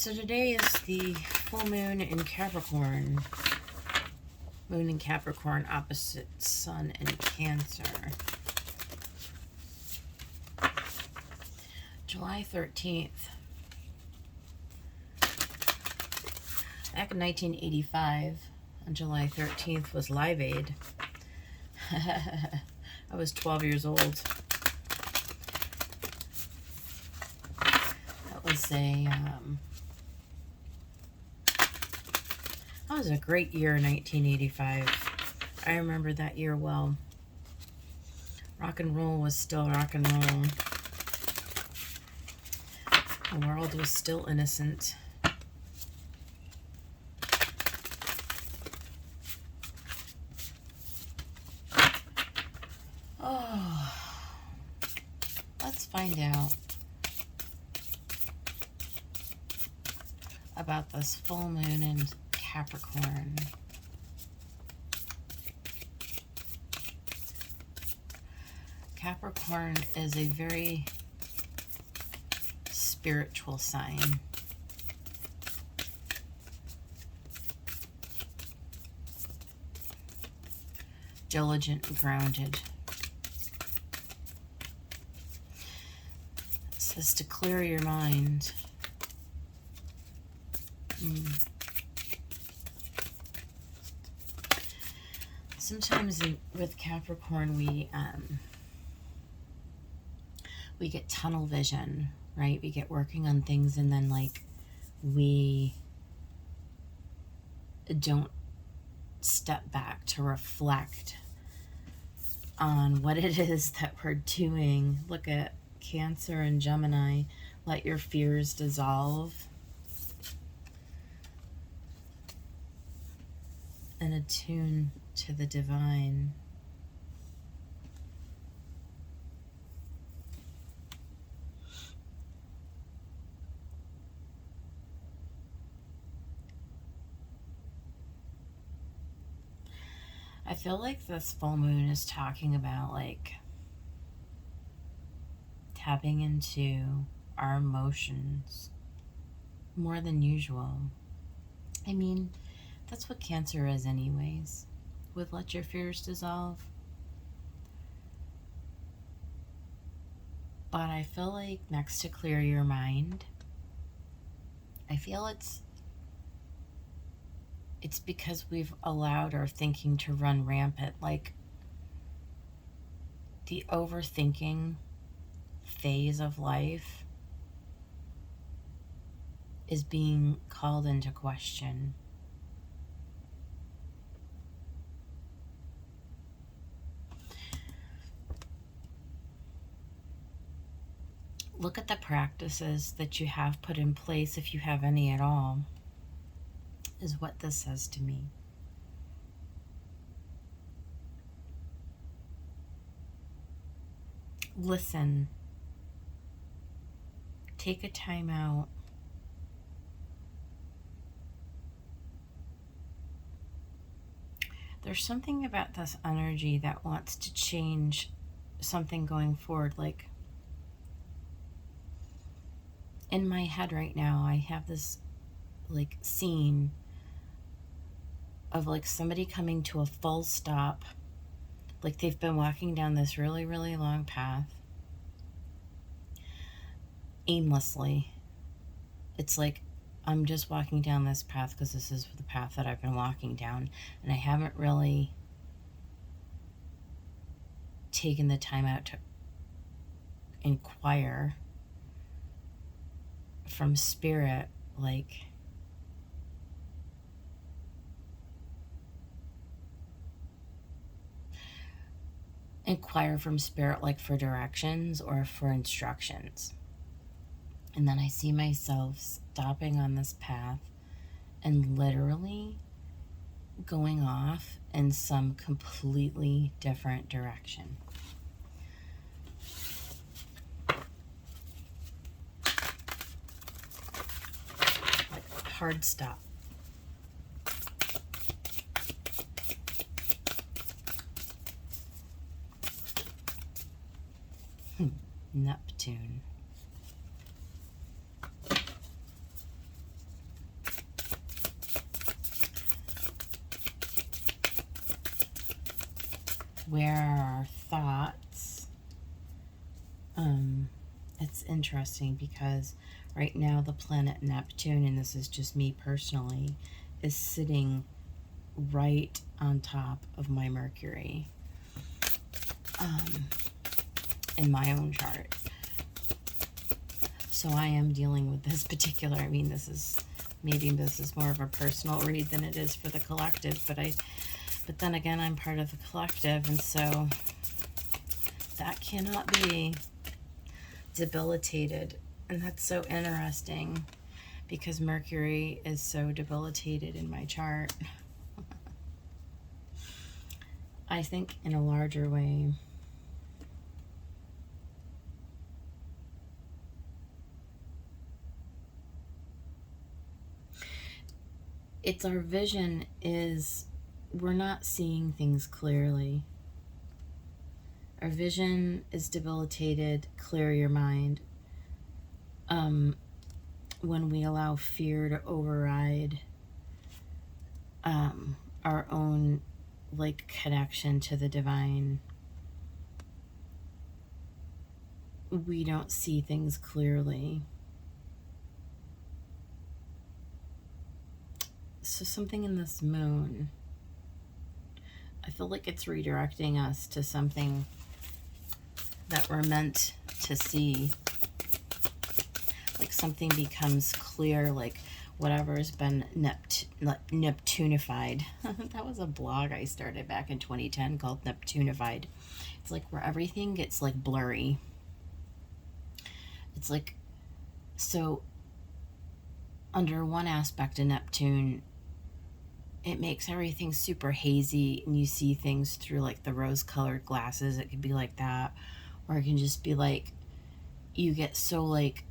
So today is the full moon in Capricorn. Moon in Capricorn opposite Sun in Cancer. July 13th. Back in 1985, on July 13th, was Live Aid. I was 12 years old. That was a great year, 1985. I remember that year well. Rock and roll was still rock and roll. The world was still innocent. Oh, let's find out about this full moon in Capricorn. Capricorn is a very spiritual sign. Diligent and grounded. It says to clear your mind. Sometimes with Capricorn, we get tunnel vision, right? We get working on things and then we don't step back to reflect on what it is that we're doing. Look at Cancer and Gemini. Let your fears dissolve. And attune to the divine. I feel like this full moon is talking about tapping into our emotions more than usual. I mean, that's what Cancer is anyways, with let your fears dissolve. But I feel like next to clear your mind, I feel it's because we've allowed our thinking to run rampant. Like the overthinking phase of life is being called into question. Look at the practices that you have put in place, if you have any at all, is what this says to me. Listen. Take a time out. There's something about this energy that wants to change something going forward. Like, in my head right now, I have this scene of somebody coming to a full stop. Like they've been walking down this really, really long path aimlessly. It's like, I'm just walking down this path because this is the path that I've been walking down, and I haven't really taken the time out to inquire from spirit, inquire from spirit for directions or for instructions. And then I see myself stopping on this path and literally going off in some completely different direction. Hard stop. Neptune. Where are our thoughts? It's interesting because right now the planet Neptune, and this is just me personally, is sitting right on top of my Mercury in my own chart. So I am dealing with this particular, I mean, this is more of a personal read than it is for the collective, but then again, I'm part of the collective, and so that cannot be debilitated. And that's so interesting because Mercury is so debilitated in my chart. I think in a larger way, it's our vision is we're not seeing things clearly. Our vision is debilitated. Clear your mind. When we allow fear to override our own like connection to the divine, we don't see things clearly. So something in this moon, I feel like it's redirecting us to something that we're meant to see. Like something becomes clear, like whatever has been Neptunified. That was a blog I started back in 2010 called Neptunified. It's like where everything gets like blurry. It's like, so under one aspect of Neptune, it makes everything super hazy and you see things through like the rose-colored glasses. It could be like that, or it can just be like you get so like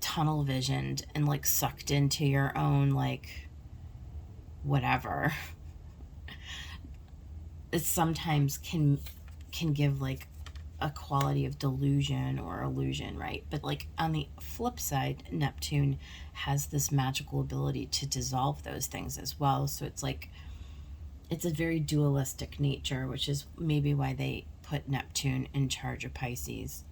tunnel visioned and like sucked into your own like whatever. It sometimes can give like a quality of delusion or illusion, right? But like on the flip side, Neptune has this magical ability to dissolve those things as well. So it's like it's a very dualistic nature, which is maybe why they put Neptune in charge of Pisces.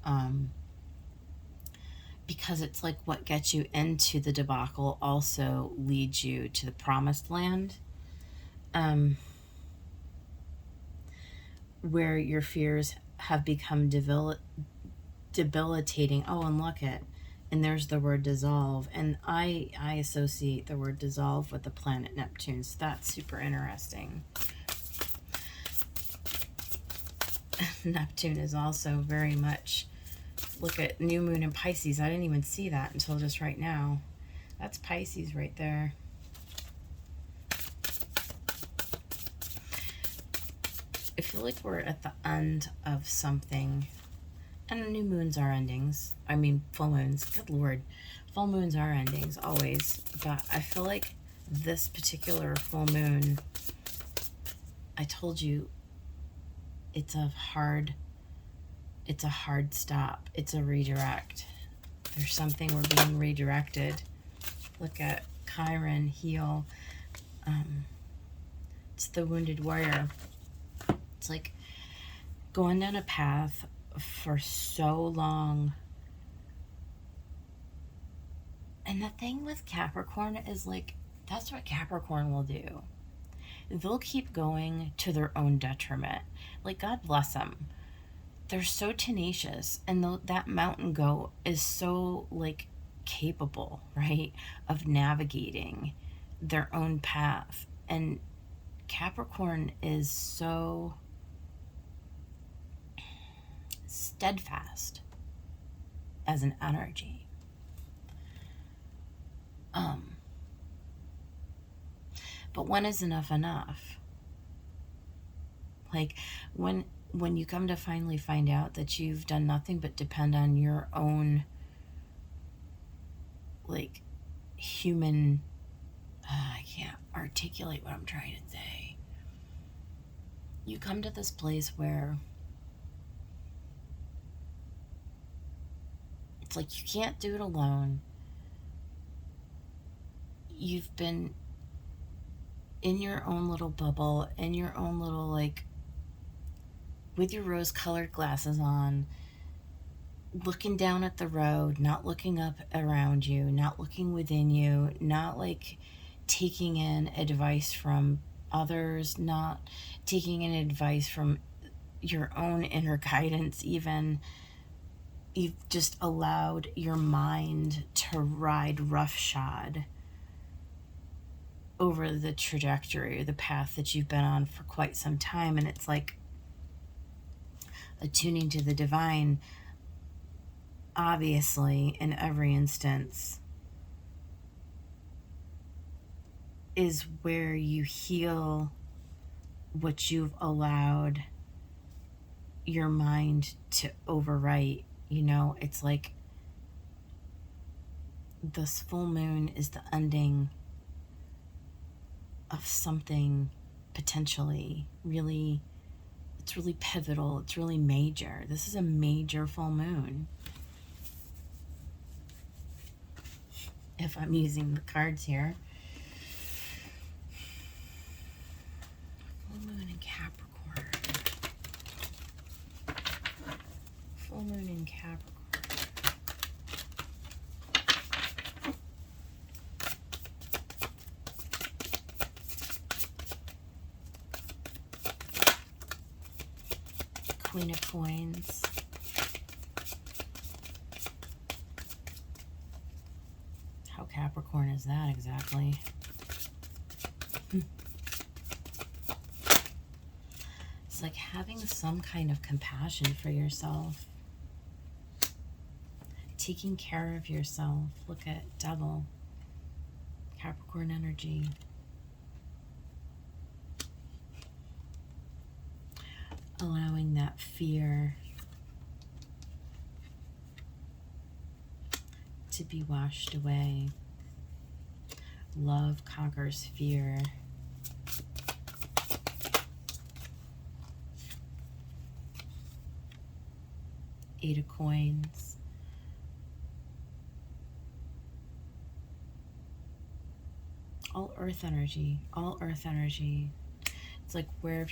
Because it's like what gets you into the debacle also leads you to the promised land, where your fears have become debilitating. Oh, and look at, and there's the word dissolve, and I associate the word dissolve with the planet Neptune, so that's super interesting. Neptune is also very much, look at new moon in Pisces. I didn't even see that until just right now. That's Pisces right there. I feel like we're at the end of something. And new moons are endings. I mean, full moons. Good Lord. Full moons are endings, always. But I feel like this particular full moon, I told you, it's a hard stop. It's a redirect. There's something, we're being redirected. Look at Chiron, heal. It's the wounded warrior. It's like going down a path for so long. And the thing with Capricorn is like, that's what Capricorn will do. They'll keep going to their own detriment. Like, God bless them. They're so tenacious, and that mountain goat is so like capable, right, of navigating their own path. And Capricorn is so steadfast as an energy. But when is enough enough? Like when you come to finally find out that you've done nothing but depend on your own like human, I can't articulate what I'm trying to say. You come to this place where it's like you can't do it alone. You've been in your own little bubble, in your own little like with your rose-colored glasses on, looking down at the road, not looking up around you, not looking within you, not like taking in advice from others, not taking in advice from your own inner guidance even. You've just allowed your mind to ride roughshod over the trajectory or the path that you've been on for quite some time. And it's like attuning to the divine, obviously, in every instance, is where you heal what you've allowed your mind to overwrite. You know, it's like this full moon is the ending of something potentially really, it's really pivotal, it's really major. This is a major full moon. If I'm using the cards here. Full moon in Capricorn. Full moon in Capricorn. Queen of Coins. How Capricorn is that exactly? It's like having some kind of compassion for yourself. Taking care of yourself. Look at Devil. Capricorn energy. Allowing that fear to be washed away. Love conquers fear. Eight of Coins. All earth energy. All earth energy. It's like where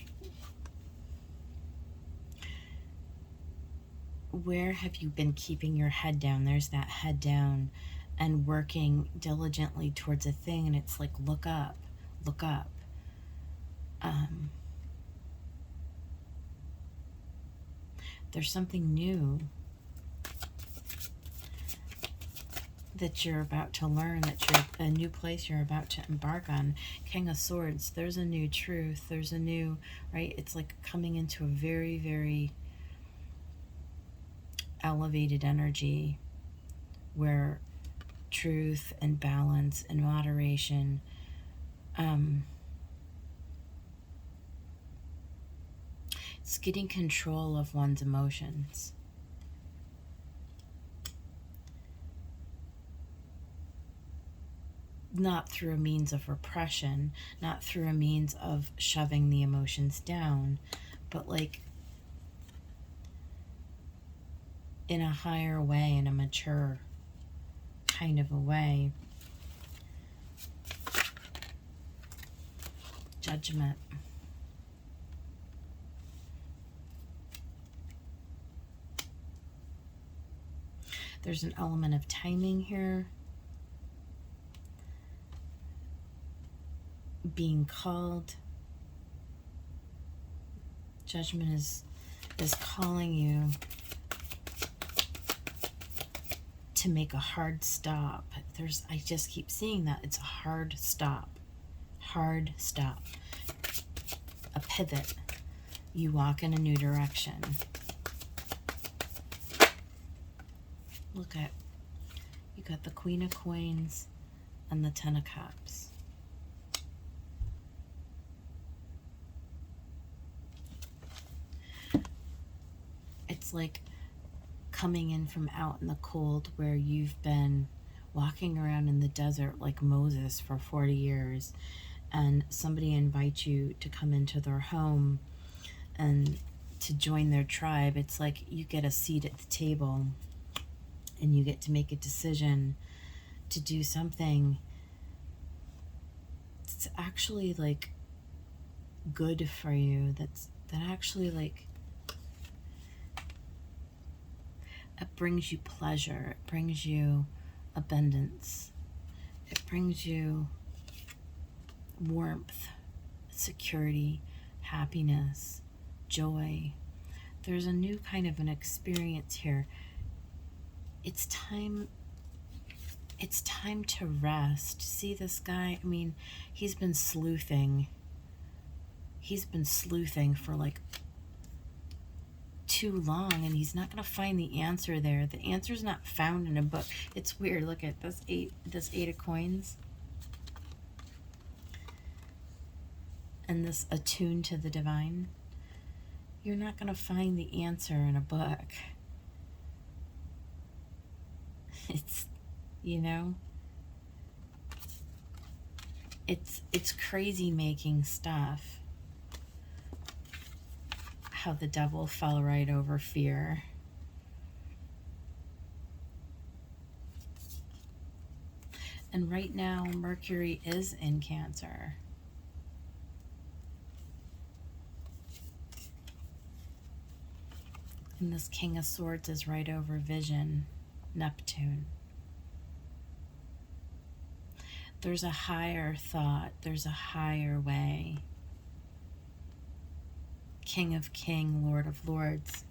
have you been keeping your head down? There's that head down and working diligently towards a thing, and it's like, look up, look up. There's something new that you're about to learn, that you're a new place you're about to embark on. King of Swords, there's a new truth, there's a new, right? It's like coming into a very, very elevated energy where truth and balance and moderation, it's getting control of one's emotions. Not through a means of repression, not through a means of shoving the emotions down, but like in a higher way, in a mature kind of a way. Judgment. There's an element of timing here. Being called. Judgment is calling you to make a hard stop. I just keep seeing that. It's a hard stop. Hard stop. A pivot. You walk in a new direction. Look at, you got the Queen of Coins and the Ten of Cups. It's like coming in from out in the cold where you've been walking around in the desert like Moses for 40 years, and somebody invites you to come into their home and to join their tribe. It's like you get a seat at the table and you get to make a decision to do something that's actually like good for you, that actually like brings you pleasure. It brings you abundance. It brings you warmth, security, happiness, joy. There's a new kind of an experience here. It's time to rest. See this guy? I mean, he's been sleuthing. He's been sleuthing for like too long, and he's not going to find the answer there. The answer's not found in a book. It's weird. Look at this eight of coins. And this attuned to the divine. You're not going to find the answer in a book. It's, you know, it's crazy making stuff. How the devil fell right over fear. And right now, Mercury is in Cancer. And this King of Swords is right over Vision, Neptune. There's a higher thought. There's a higher way. King of Kings, Lord of Lords.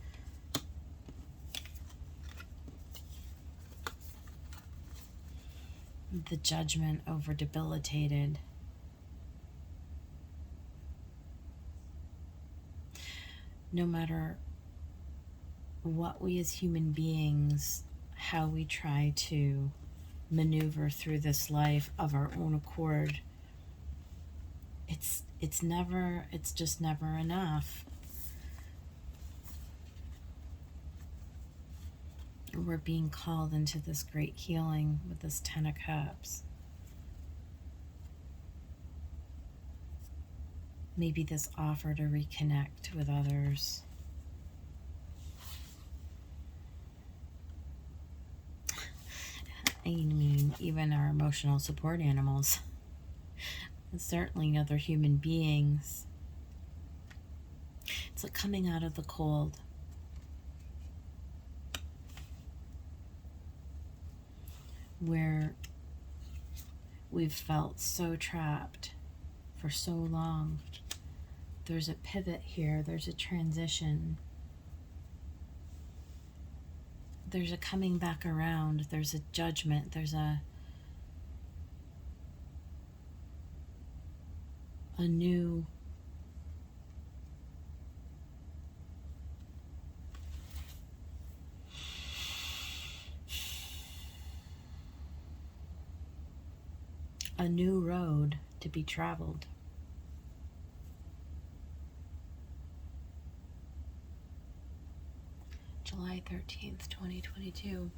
The Judgment over debilitated. No matter what we as human beings, how we try to maneuver through this life of our own accord, it's just never enough. We're being called into this great healing with this Ten of Cups. Maybe this offer to reconnect with others. I mean, even our emotional support animals. Certainly other human beings. It's like coming out of the cold. Where we've felt so trapped for so long. There's a pivot here. There's a transition. There's a coming back around. There's a judgment. There's a new road to be traveled. July 13th, 2022.